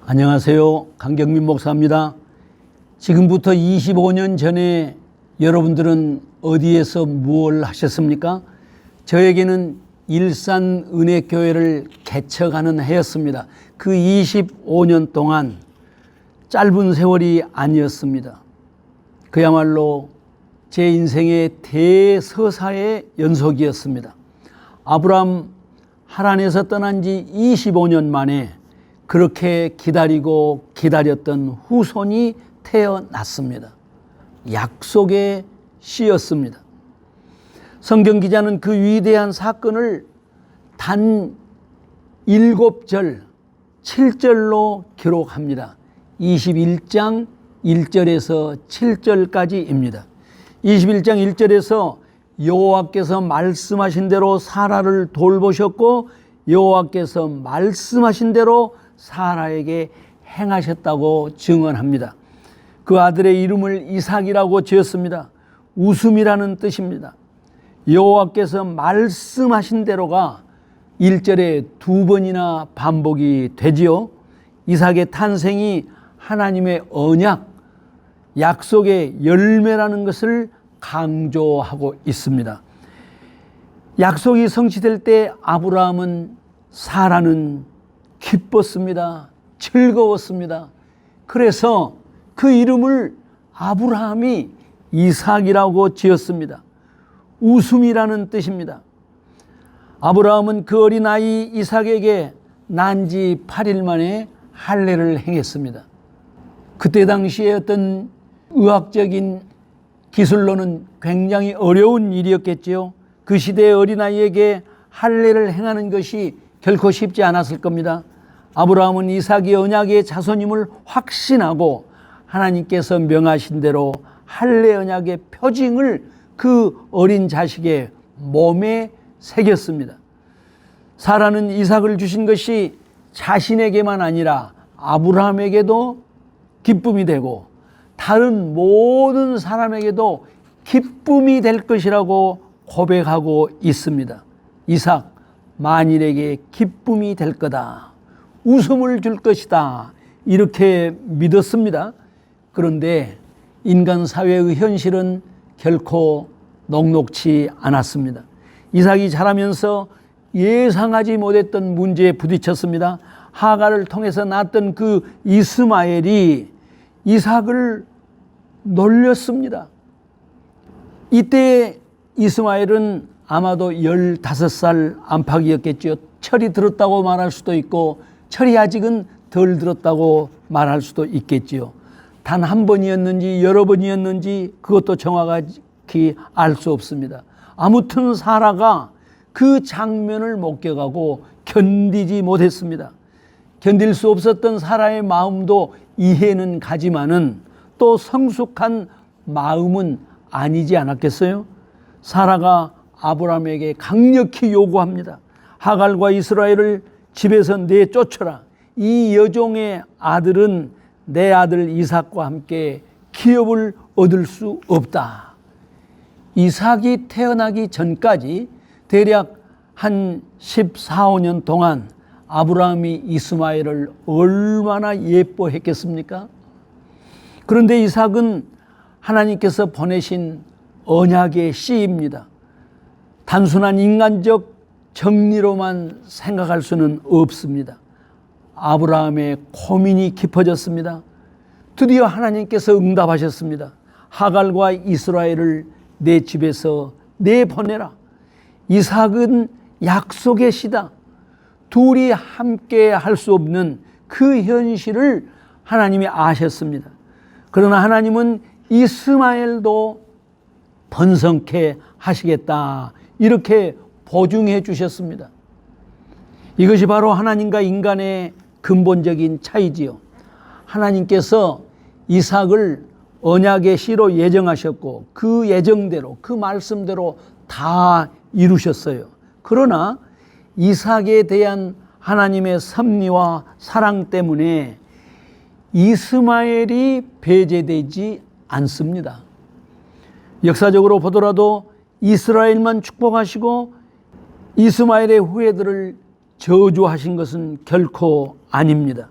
안녕하세요. 강경민 목사입니다. 지금부터 25년 전에 여러분들은 어디에서 무엇을 하셨습니까? 저에게는 일산은혜교회를 개척하는 해였습니다. 그 25년 동안 짧은 세월이 아니었습니다. 그야말로 제 인생의 대서사의 연속이었습니다. 아브라함 하란에서 떠난 지 25년 만에 그렇게 기다리고 기다렸던 후손이 태어났습니다. 약속의 씨였습니다. 성경 기자는 그 위대한 사건을 단 7절, 7절로 기록합니다. 21장 1절에서 7절까지입니다. 21장 1절에서 여호와께서 말씀하신 대로 사라를 돌보셨고 여호와께서 말씀하신 대로 사라에게 행하셨다고 증언합니다. 그 아들의 이름을 이삭이라고 지었습니다. 웃음이라는 뜻입니다. 여호와께서 말씀하신 대로가 1절에 2번이나 반복이 되지요. 이삭의 탄생이 하나님의 언약, 약속의 열매라는 것을 강조하고 있습니다. 약속이 성취될 때 아브라함은, 사라는 기뻤습니다. 즐거웠습니다. 그래서 그 이름을 아브라함이 이삭이라고 지었습니다. 웃음이라는 뜻입니다. 아브라함은 그 어린아이 이삭에게 난 지 8일 만에 할례를 행했습니다. 그때 당시에 어떤 의학적인 기술로는 굉장히 어려운 일이었겠지요. 그 시대의 어린아이에게 할례를 행하는 것이 결코 쉽지 않았을 겁니다. 아브라함은 이삭이 언약의 자손임을 확신하고 하나님께서 명하신 대로 할례 언약의 표징을 그 어린 자식의 몸에 새겼습니다. 사라는 이삭을 주신 것이 자신에게만 아니라 아브라함에게도 기쁨이 되고 다른 모든 사람에게도 기쁨이 될 것이라고 고백하고 있습니다. 이삭, 만일에게 기쁨이 될 거다. 웃음을 줄 것이다. 이렇게 믿었습니다. 그런데 인간 사회의 현실은 결코 녹록치 않았습니다. 이삭이 자라면서 예상하지 못했던 문제에 부딪혔습니다. 하갈을 통해서 낳았던 그 이스마엘이 이삭을 놀렸습니다. 이때 이스마엘은 아마도 15살 안팎이었겠죠. 철이 들었다고 말할 수도 있고 철이 아직은 덜 들었다고 말할 수도 있겠지요. 단 한 번이었는지 여러 번이었는지 그것도 정확히 알 수 없습니다. 아무튼 사라가 그 장면을 목격하고 견디지 못했습니다. 견딜 수 없었던 사라의 마음도 이해는 가지만은 또 성숙한 마음은 아니지 않았겠어요? 사라가 아브라함에게 강력히 요구합니다. 하갈과 이스라엘을 집에서 내쫓아라. 이 여종의 아들은 내 아들 이삭과 함께 기업을 얻을 수 없다. 이삭이 태어나기 전까지 대략 한 14, 15년 동안 아브라함이 이스마엘을 얼마나 예뻐했겠습니까? 그런데 이삭은 하나님께서 보내신 언약의 씨입니다. 단순한 인간적 정리로만 생각할 수는 없습니다. 아브라함의 고민이 깊어졌습니다. 드디어 하나님께서 응답하셨습니다. 하갈과 이스라엘을 내 집에서 내보내라. 이삭은 약속의 씨다. 둘이 함께 할 수 없는 그 현실을 하나님이 아셨습니다. 그러나 하나님은 이스마엘도 번성케 하시겠다. 이렇게 보증해 주셨습니다. 이것이 바로 하나님과 인간의 근본적인 차이지요. 하나님께서 이삭을 언약의 씨로 예정하셨고 그 예정대로 그 말씀대로 다 이루셨어요. 그러나 이삭에 대한 하나님의 섭리와 사랑 때문에 이스마엘이 배제되지 않습니다. 역사적으로 보더라도 이스라엘만 축복하시고 이스마엘의 후예들을 저주하신 것은 결코 아닙니다.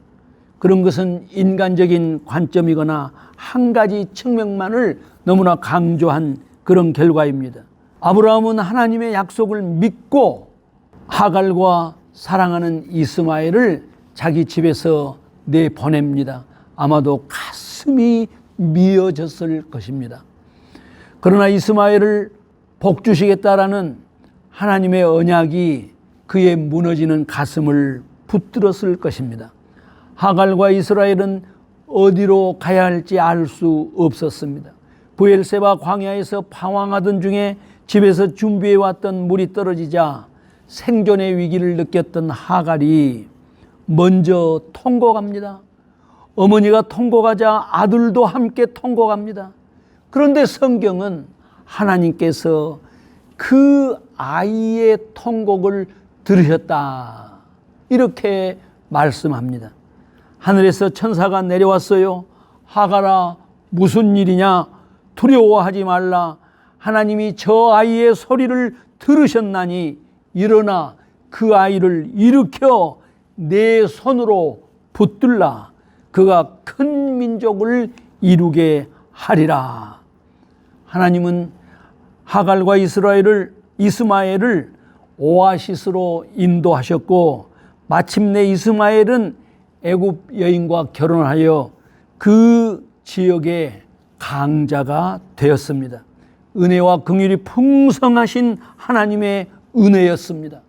그런 것은 인간적인 관점이거나 한 가지 측면만을 너무나 강조한 그런 결과입니다. 아브라함은 하나님의 약속을 믿고 하갈과 사랑하는 이스마엘을 자기 집에서 내보냅니다. 아마도 가슴이 미어졌을 것입니다. 그러나 이스마엘을 복주시겠다라는 하나님의 언약이 그의 무너지는 가슴을 붙들었을 것입니다. 하갈과 이스라엘은 어디로 가야 할지 알 수 없었습니다. 브엘세바 광야에서 방황하던 중에 집에서 준비해왔던 물이 떨어지자 생존의 위기를 느꼈던 하갈이 먼저 통곡합니다. 어머니가 통곡하자 아들도 함께 통곡합니다. 그런데 성경은 하나님께서 그 아이의 통곡을 들으셨다, 이렇게 말씀합니다. 하늘에서 천사가 내려왔어요. 하갈아, 무슨 일이냐? 두려워하지 말라. 하나님이 저 아이의 소리를 들으셨나니 일어나 그 아이를 일으켜 내 손으로 붙들라. 그가 큰 민족을 이루게 하리라. 하나님은 하갈과 이스마엘을 오아시스로 인도하셨고 마침내 이스마엘은 애굽 여인과 결혼하여 그 지역의 강자가 되었습니다. 은혜와 긍휼이 풍성하신 하나님의 은혜였습니다.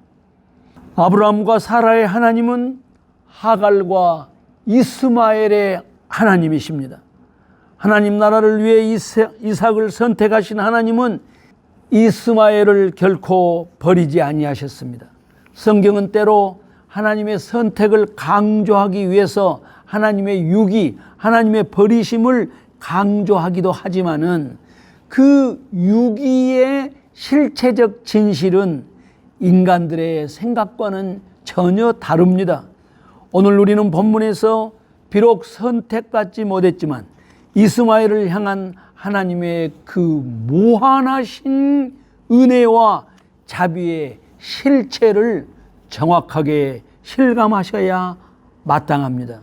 아브라함과 사라의 하나님은 하갈과 이스마엘의 하나님이십니다. 하나님 나라를 위해 이삭을 선택하신 하나님은 이스마엘을 결코 버리지 아니하셨습니다. 성경은 때로 하나님의 선택을 강조하기 위해서 하나님의 유기, 하나님의 버리심을 강조하기도 하지만은 그 유기의 실체적 진실은 인간들의 생각과는 전혀 다릅니다. 오늘 우리는 본문에서 비록 선택받지 못했지만 이스마엘을 향한 하나님의 그 무한하신 은혜와 자비의 실체를 정확하게 실감하셔야 마땅합니다.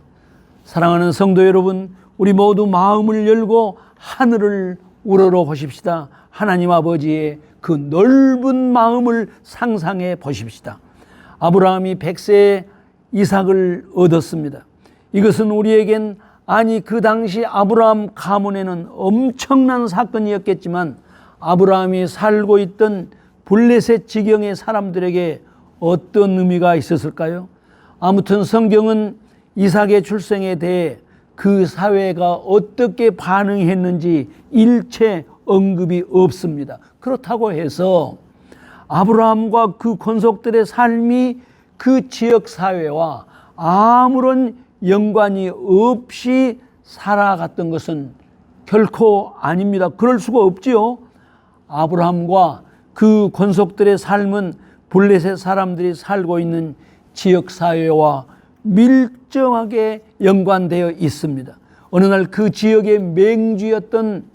사랑하는 성도 여러분, 우리 모두 마음을 열고 하늘을 우러러 보십시다. 하나님 아버지의 그 넓은 마음을 상상해 보십시다. 아브라함이 100세에 이삭을 얻었습니다. 이것은 우리에겐 아니 그 당시 아브라함 가문에는 엄청난 사건이었겠지만 아브라함이 살고 있던 블레셋 지경의 사람들에게 어떤 의미가 있었을까요? 아무튼 성경은 이삭의 출생에 대해 그 사회가 어떻게 반응했는지 일체 언급이 없습니다. 그렇다고 해서 아브라함과 그 권속들의 삶이 그 지역 사회와 아무런 연관이 없이 살아갔던 것은 결코 아닙니다. 그럴 수가 없지요. 아브라함과 그 권속들의 삶은 블레셋 사람들이 살고 있는 지역 사회와 밀접하게 연관되어 있습니다. 어느 날 그 지역의 맹주였던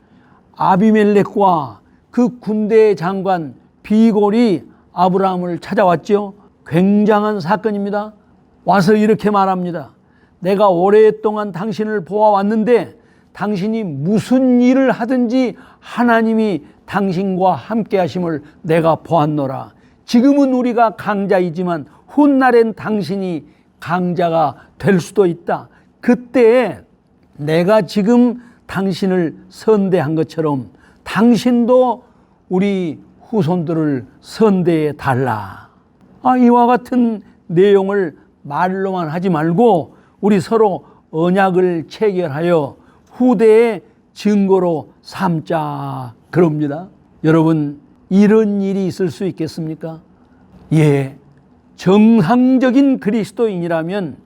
아비멜렉과 그 군대의 장관 비골이 아브라함을 찾아왔죠. 굉장한 사건입니다. 와서 이렇게 말합니다. 내가 오랫동안 당신을 보아왔는데 당신이 무슨 일을 하든지 하나님이 당신과 함께 하심을 내가 보았노라. 지금은 우리가 강자이지만 훗날엔 당신이 강자가 될 수도 있다. 그때 내가 지금 당신을 선대한 것처럼 당신도 우리 후손들을 선대해 달라. 이와 같은 내용을 말로만 하지 말고 우리 서로 언약을 체결하여 후대의 증거로 삼자, 그럽니다. 여러분, 이런 일이 있을 수 있겠습니까? 예, 정상적인 그리스도인이라면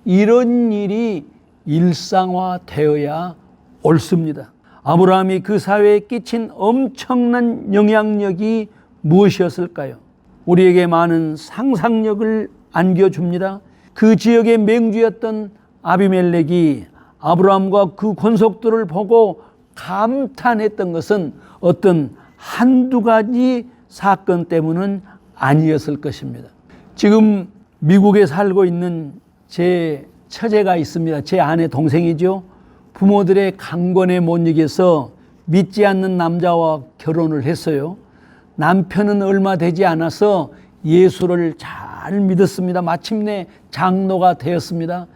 이런 일이 일상화되어야 옳습니다. 아브라함이 그 사회에 끼친 엄청난 영향력이 무엇이었을까요? 우리에게 많은 상상력을 안겨줍니다. 그 지역의 맹주였던 아비멜렉이 아브라함과 그 권속들을 보고 감탄했던 것은 어떤 한두 가지 사건 때문은 아니었을 것입니다. 지금 미국에 살고 있는 제 처제가 있습니다. 제 아내 동생이죠. 부모들의 강권에 못 이겨서 믿지 않는 남자와 결혼을 했어요. 남편은 얼마 되지 않아서 예수를 잘 믿었습니다. 마침내 장로가 되었습니다.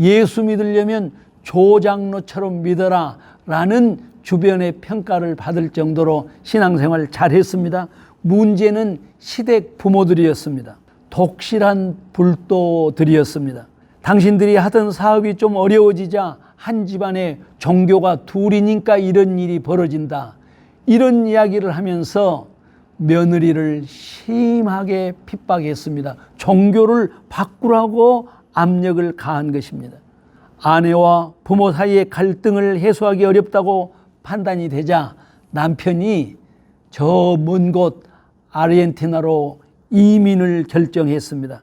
예수 믿으려면 조장로처럼 믿어라 라는 주변의 평가를 받을 정도로 신앙생활을 잘했습니다. 문제는 시댁 부모들이었습니다. 독실한 불도들이었습니다. 당신들이 하던 사업이 좀 어려워지자 한 집안에 종교가 둘이니까 이런 일이 벌어진다, 이런 이야기를 하면서 며느리를 심하게 핍박했습니다. 종교를 바꾸라고 압력을 가한 것입니다. 아내와 부모 사이의 갈등을 해소하기 어렵다고 판단이 되자 남편이 저 먼 곳 아르헨티나로 이민을 결정했습니다.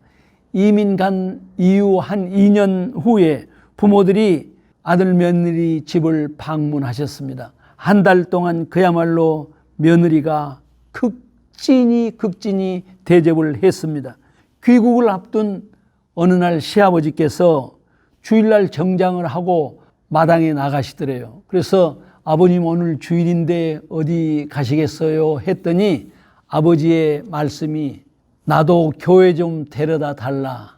이민 간 이후 한 2년 후에 부모들이 아들 며느리 집을 방문하셨습니다. 한 달 동안 그야말로 며느리가 극진히 대접을 했습니다. 귀국을 앞둔 어느 날 시아버지께서 주일날 정장을 하고 마당에 나가시더래요. 그래서 아버님 오늘 주일인데 어디 가시겠어요? 했더니 아버지의 말씀이 나도 교회 좀 데려다 달라.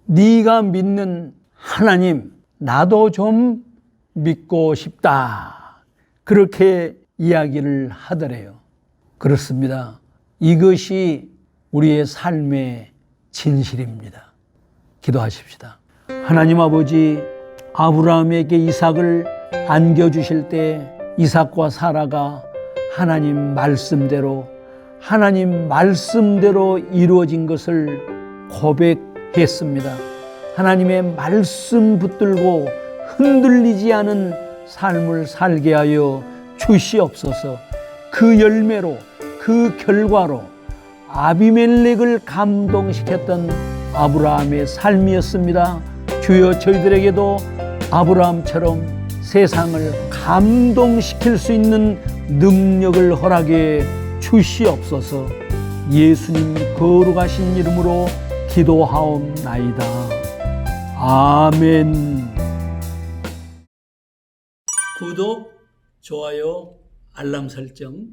네가 믿는 하나님 나도 좀 믿고 싶다. 그렇게 이야기를 하더래요. 그렇습니다. 이것이 우리의 삶의 진실입니다. 기도하십시다. 하나님 아버지, 아브라함에게 이삭을 안겨주실 때 이삭과 사라가 하나님 말씀대로 이루어진 것을 고백했습니다. 하나님의 말씀 붙들고 흔들리지 않은 삶을 살게 하여 주시옵소서. 그 열매로, 그 결과로 아비멜렉을 감동시켰던 아브라함의 삶이었습니다. 주여, 저희들에게도 아브라함처럼 세상을 감동시킬 수 있는 능력을 허락해 주시옵소서. 예수님 거룩하신 이름으로 기도하옵나이다. 아멘. 구독, 좋아요, 알람 설정